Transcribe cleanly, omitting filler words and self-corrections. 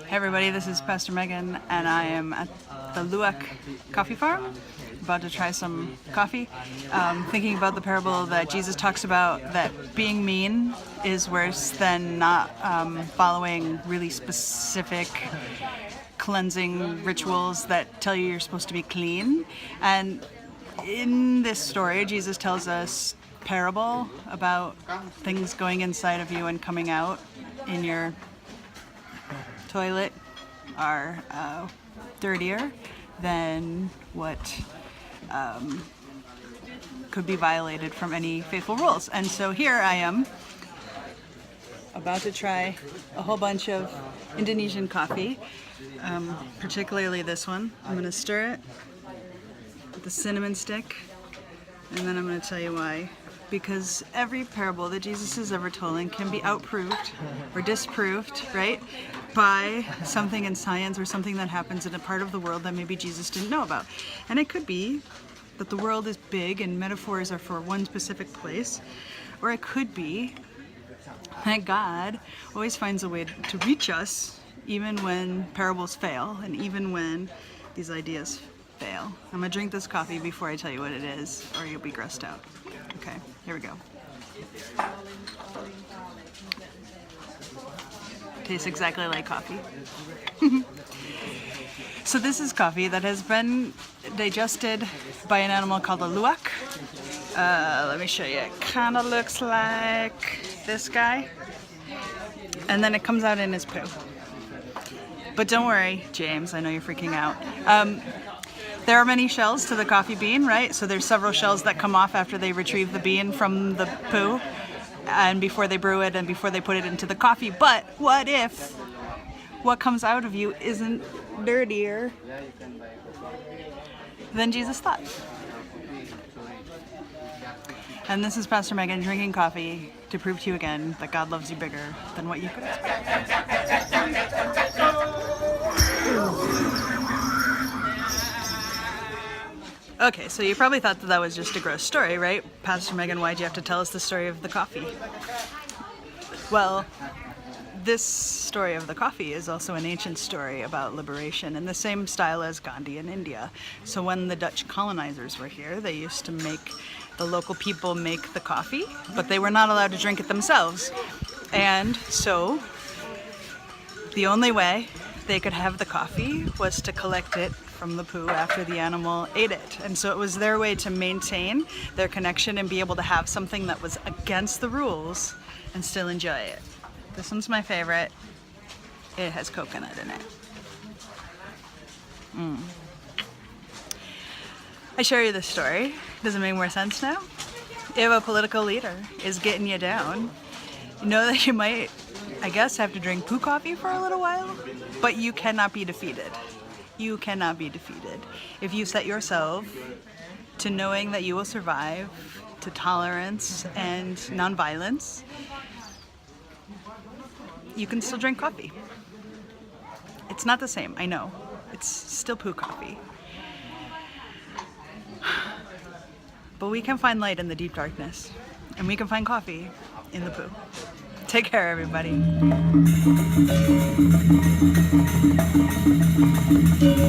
Hey everybody, this is Pastor Megan and I am at the Lewak coffee farm, about to try some coffee. Thinking about the parable that Jesus talks about, that being mean is worse than not following really specific cleansing rituals that tell you you're supposed to be clean. And in this story, Jesus tells us parable about things going inside of you and coming out in your toilet are dirtier than what could be violated from any faithful rules. And so here I am about to try a whole bunch of Indonesian coffee, particularly this one. I'm going to stir it with the cinnamon stick, and then I'm going to tell you why. Because every parable that Jesus has ever told can be outproved or disproved, right, by something in science or something that happens in a part of the world that maybe Jesus didn't know about. And it could be that the world is big and metaphors are for one specific place, or it could be that God always finds a way to reach us even when parables fail and even when these ideas fail. I'm gonna drink this coffee before I tell you what it is, or you'll be grossed out. Okay, here we go. Tastes exactly like coffee. So this is coffee that has been digested by an animal called a Lewak. Let me show you. It kind of looks like this guy. And then it comes out in his poo. But don't worry, James, I know you're freaking out. There are many shells to the coffee bean, right? So there's several shells that come off after they retrieve the bean from the poo and before they brew it and before they put it into the coffee. But what if what comes out of you isn't dirtier than Jesus thought? And this is Pastor Megan drinking coffee to prove to you again that God loves you bigger than what you could expect. Okay, so you probably thought that that was just a gross story, right? Pastor Megan, why'd you have to tell us the story of the coffee? Well, this story of the coffee is also an ancient story about liberation in the same style as Gandhi in India. So when the Dutch colonizers were here, they used to make the local people make the coffee, but they were not allowed to drink it themselves. And so the only way they could have the coffee was to collect it from the poo after the animal ate it. And so it was their way to maintain their connection and be able to have something that was against the rules and still enjoy it. This one's my favorite. It has coconut in it. I share you this story. Does it make more sense now? If a political leader is getting you down, you know that you might, I guess, have to drink poo coffee for a little while, but you cannot be defeated. You cannot be defeated. If you set yourself to knowing that you will survive, to tolerance and nonviolence, you can still drink coffee. It's not the same, I know. It's still poo coffee. But we can find light in the deep darkness, and we can find coffee in the poo. Take care, everybody.